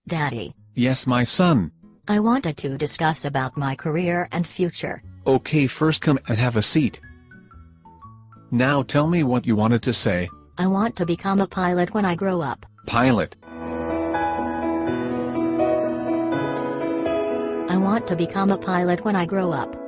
Daddy. Yes, my son. I wanted to discuss about my career and future. Okay, first come and have a seat. Now tell me what you wanted to say. I want to become a pilot when I grow up. Pilot. I want to become a pilot when I grow up.